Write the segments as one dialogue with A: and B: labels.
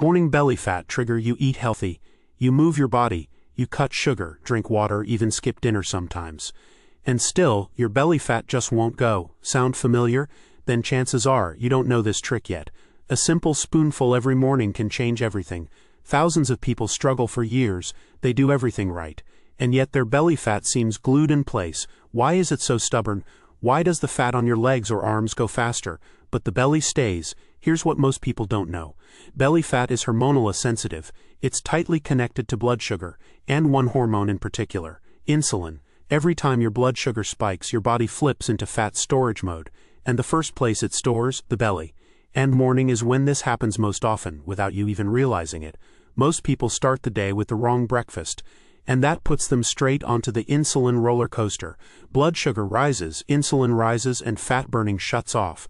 A: Morning belly fat trigger: you eat healthy, you move your body, you cut sugar, drink water, even skip dinner sometimes. And still, your belly fat just won't go. Sound familiar? Then chances are you don't know this trick yet. A simple spoonful every morning can change everything. Thousands of people struggle for years, they do everything right, and yet their belly fat seems glued in place. Why is it so stubborn? Why does the fat on your legs or arms go faster, but the belly stays? Here's what most people don't know. Belly fat is hormonally sensitive. It's tightly connected to blood sugar, and one hormone in particular, insulin. Every time your blood sugar spikes, your body flips into fat storage mode, and the first place it stores, the belly. And morning is when this happens most often, without you even realizing it. Most people start the day with the wrong breakfast, and that puts them straight onto the insulin roller coaster. Blood sugar rises, insulin rises, and fat burning shuts off.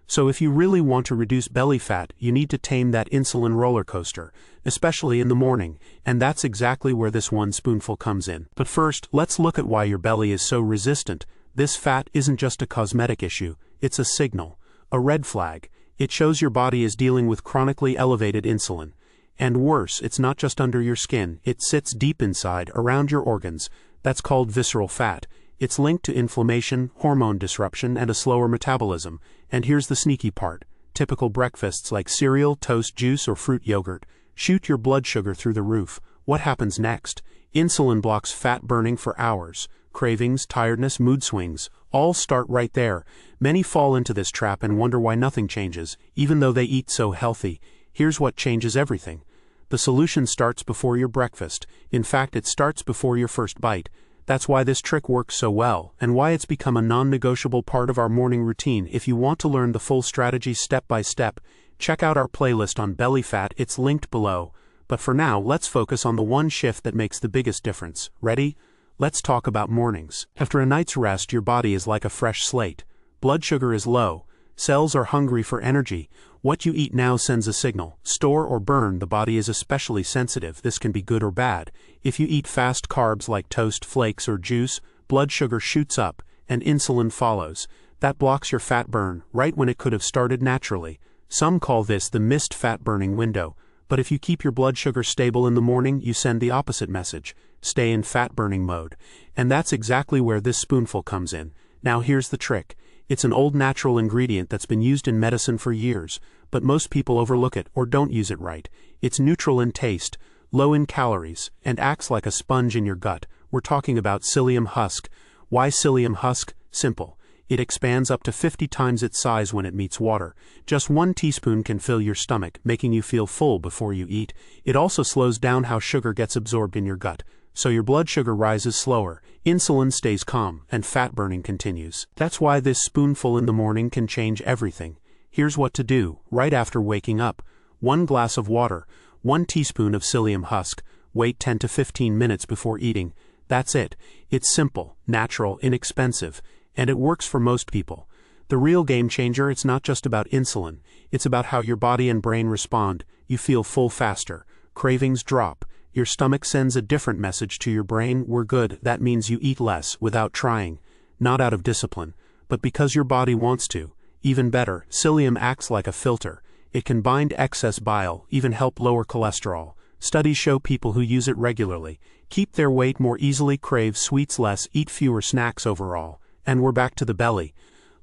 A: So if you really want to reduce belly fat, you need to tame that insulin roller coaster, especially in the morning, and that's exactly where this one spoonful comes in. But first, let's look at why your belly is so resistant. This fat isn't just a cosmetic issue, it's a signal, a red flag. It shows your body is dealing with chronically elevated insulin. And worse, it's not just under your skin, it sits deep inside, around your organs. That's called visceral fat. It's linked to inflammation, hormone disruption, and a slower metabolism. And here's the sneaky part. Typical breakfasts like cereal, toast, juice, or fruit yogurt shoot your blood sugar through the roof. What happens next? Insulin blocks fat burning for hours. Cravings, tiredness, mood swings, all start right there. Many fall into this trap and wonder why nothing changes, even though they eat so healthy. Here's what changes everything. The solution starts before your breakfast. In fact, it starts before your first bite. That's why this trick works so well, and why it's become a non-negotiable part of our morning routine. If you want to learn the full strategy step by step, check out our playlist on belly fat, it's linked below. But for now, let's focus on the one shift that makes the biggest difference. Ready? Let's talk about mornings. After a night's rest, your body is like a fresh slate. Blood sugar is low. Cells are hungry for energy. What you eat now sends a signal. Store or burn. The body is especially sensitive. This can be good or bad. If you eat fast carbs like toast, flakes, or juice, blood sugar shoots up, and insulin follows. That blocks your fat burn, right when it could have started naturally. Some call this the missed fat burning window. But if you keep your blood sugar stable in the morning, you send the opposite message. Stay in fat burning mode. And that's exactly where this spoonful comes in. Now here's the trick. It's an old natural ingredient that's been used in medicine for years, but most people overlook it or don't use it right. It's neutral in taste, low in calories, and acts like a sponge in your gut. We're talking about psyllium husk. Why psyllium husk? Simple. It expands up to 50 times its size when it meets water. Just 1 teaspoon can fill your stomach, making you feel full before you eat. It also slows down how sugar gets absorbed in your gut, so your blood sugar rises slower, insulin stays calm, and fat burning continues. That's why this spoonful in the morning can change everything. Here's what to do. Right after waking up, 1 glass of water, 1 teaspoon of psyllium husk, wait 10 to 15 minutes before eating. That's it. It's simple, natural, inexpensive, and it works for most people. The real game changer, it's not just about insulin, it's about how your body and brain respond. You feel full faster, cravings drop, your stomach sends a different message to your brain. We're good. That means you eat less without trying, not out of discipline, but because your body wants to. Even better, psyllium acts like a filter. It can bind excess bile, even help lower cholesterol. Studies show people who use it regularly keep their weight more easily, crave sweets less, eat fewer snacks overall. And we're back to the belly.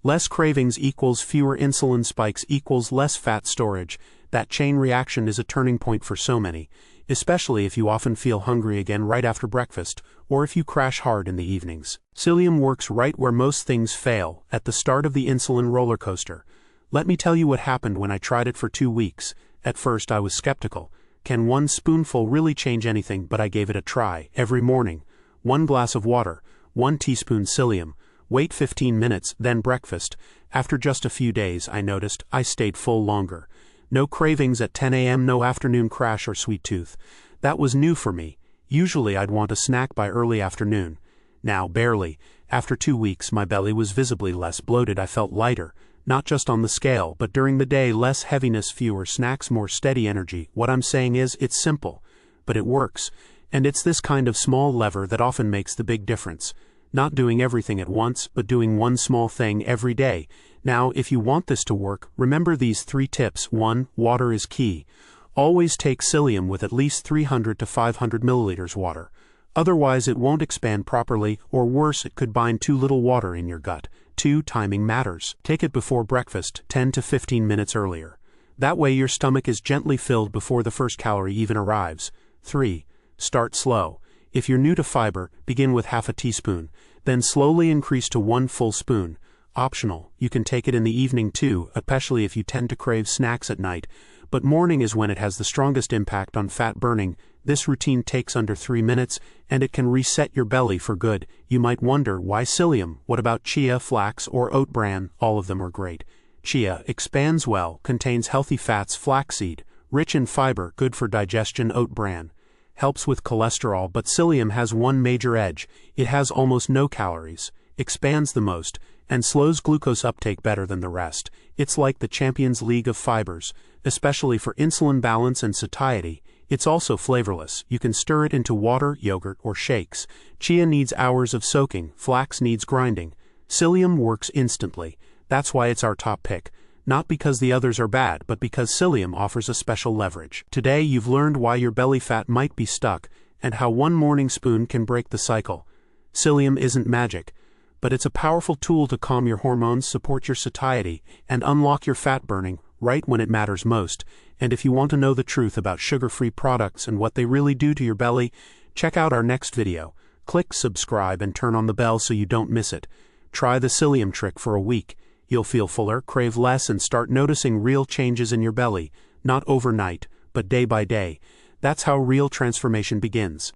A: Less cravings equals fewer insulin spikes equals less fat storage. That chain reaction is a turning point for so many, especially if you often feel hungry again right after breakfast, or if you crash hard in the evenings. Psyllium works right where most things fail, at the start of the insulin roller coaster. Let me tell you what happened when I tried it for 2 weeks. At first I was skeptical. Can 1 spoonful really change anything? But I gave it a try. Every morning, 1 glass of water, 1 teaspoon psyllium, wait 15 minutes, then breakfast. After just a few days, I noticed I stayed full longer. No cravings at 10 a.m., no afternoon crash or sweet tooth. That was new for me. Usually I'd want a snack by early afternoon. Now, barely. After 2 weeks, my belly was visibly less bloated. I felt lighter, not just on the scale, but during the day, less heaviness, fewer snacks, more steady energy. What I'm saying is, it's simple, but it works. And it's this kind of small lever that often makes the big difference. Not doing everything at once, but doing one small thing every day. Now, if you want this to work, remember these 3 tips. 1. Water is key. Always take psyllium with at least 300 to 500 milliliters water. Otherwise it won't expand properly, or worse, it could bind too little water in your gut. 2. Timing matters. Take it before breakfast, 10 to 15 minutes earlier. That way your stomach is gently filled before the first calorie even arrives. 3. Start slow. If you're new to fiber, begin with half a teaspoon, then slowly increase to 1 full spoon. Optional, you can take it in the evening too, especially if you tend to crave snacks at night, but morning is when it has the strongest impact on fat burning. This routine takes under 3 minutes, and it can reset your belly for good. You might wonder, why psyllium? What about chia, flax, or oat bran? All of them are great. Chia expands well, contains healthy fats. Flaxseed, rich in fiber, good for digestion. Oat bran helps with cholesterol, but psyllium has one major edge: it has almost no calories, expands the most, and slows glucose uptake better than the rest. It's like the Champions League of fibers, especially for insulin balance and satiety. It's also flavorless. You can stir it into water, yogurt, or shakes. Chia needs hours of soaking, flax needs grinding. Psyllium works instantly. That's why it's our top pick. Not because the others are bad, but because psyllium offers a special leverage. Today you've learned why your belly fat might be stuck, and how one morning spoon can break the cycle. Psyllium isn't magic, but it's a powerful tool to calm your hormones, support your satiety, and unlock your fat burning right when it matters most. And if you want to know the truth about sugar-free products and what they really do to your belly, check out our next video. Click subscribe and turn on the bell so you don't miss it. Try the psyllium trick for a week. You'll feel fuller, crave less, and start noticing real changes in your belly, not overnight, but day by day. That's how real transformation begins.